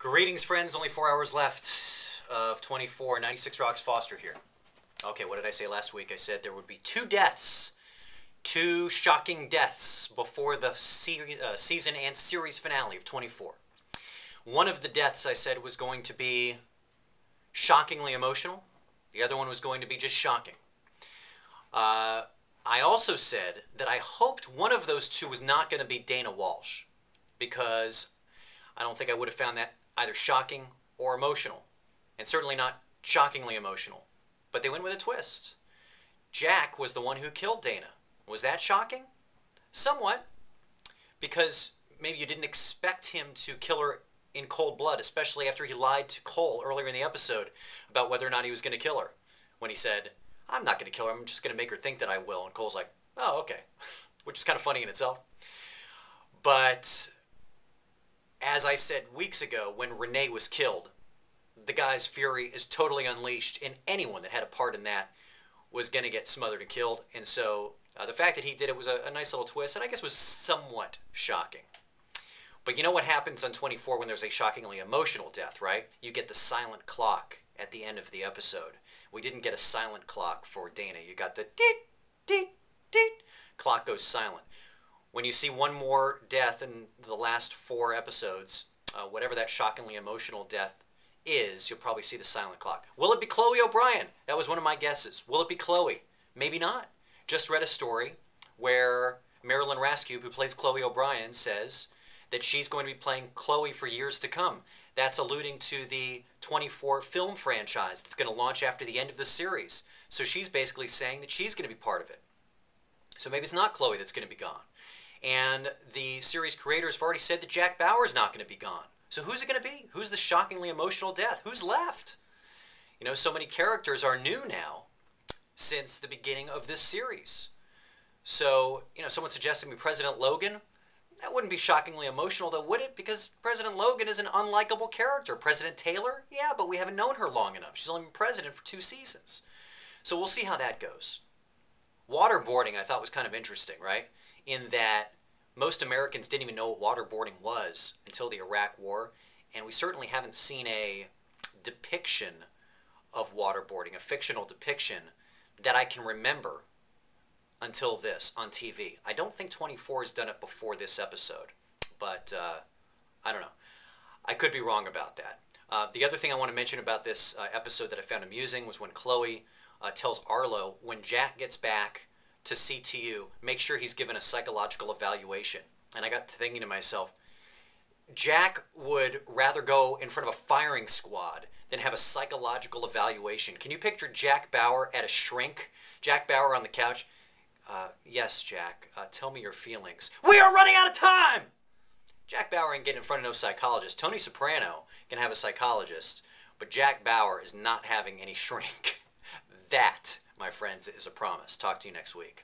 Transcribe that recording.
Greetings, friends. Only 4 hours left of 24. 96 Rocks Foster here. Okay, what did I say last week? I said there would be two deaths. Two shocking deaths before the season and series finale of 24. One of the deaths I said was going to be shockingly emotional. The other one was going to be just shocking. I also said that I hoped one of those two was not going to be Dana Walsh, because I don't think I would have found that either shocking or emotional, and certainly not shockingly emotional. But they went with a twist. Jack was the one who killed Dana. Was that shocking? Somewhat, because maybe you didn't expect him to kill her in cold blood, especially after he lied to Cole earlier in the episode about whether or not he was going to kill her. When he said, I'm not going to kill her, I'm just going to make her think that I will. And Cole's like, oh, okay. Which is kind of funny in itself. But as I said weeks ago, when Renee was killed, the guy's fury is totally unleashed, and anyone that had a part in that was going to get smothered and killed. And so the fact that he did it was a nice little twist, and I guess was somewhat shocking. But you know what happens on 24 when there's a shockingly emotional death, right? You get the silent clock at the end of the episode. We didn't get a silent clock for Dana. You got the deet, deet, deet. Clock goes silent. When you see one more death in the last 4 episodes, whatever that shockingly emotional death is, you'll probably see the silent clock. Will it be Chloe O'Brien? That was one of my guesses. Will it be Chloe? Maybe not. Just read a story where Marilyn Rascube, who plays Chloe O'Brien, says that she's going to be playing Chloe for years to come. That's alluding to the 24 film franchise that's going to launch after the end of the series. So she's basically saying that she's going to be part of it. So maybe it's not Chloe that's going to be gone. And the series creators have already said that Jack Bauer is not going to be gone. So who's it going to be? Who's the shockingly emotional death? Who's left? You know, so many characters are new now since the beginning of this series. So, you know, someone suggested me President Logan. That wouldn't be shockingly emotional, though, would it? Because President Logan is an unlikable character. President Taylor? Yeah, but we haven't known her long enough. She's only been president for 2 seasons. So we'll see how that goes. Waterboarding, I thought, was kind of interesting, right? In that most Americans didn't even know what waterboarding was until the Iraq War, and we certainly haven't seen a depiction of waterboarding, a fictional depiction, that I can remember until this on TV. I don't think 24 has done it before this episode, but I don't know. I could be wrong about that. The other thing I want to mention about this episode that I found amusing was when Chloe tells Arlo, when Jack gets back to CTU, make sure he's given a psychological evaluation. And I got to thinking to myself, Jack would rather go in front of a firing squad than have a psychological evaluation. Can you picture Jack Bauer at a shrink? Jack Bauer on the couch. Yes, Jack, tell me your feelings. We are running out of time! Jack Bauer ain't getting in front of no psychologist. Tony Soprano can have a psychologist, but Jack Bauer is not having any shrink. That, my friends, is a promise. Talk to you next week.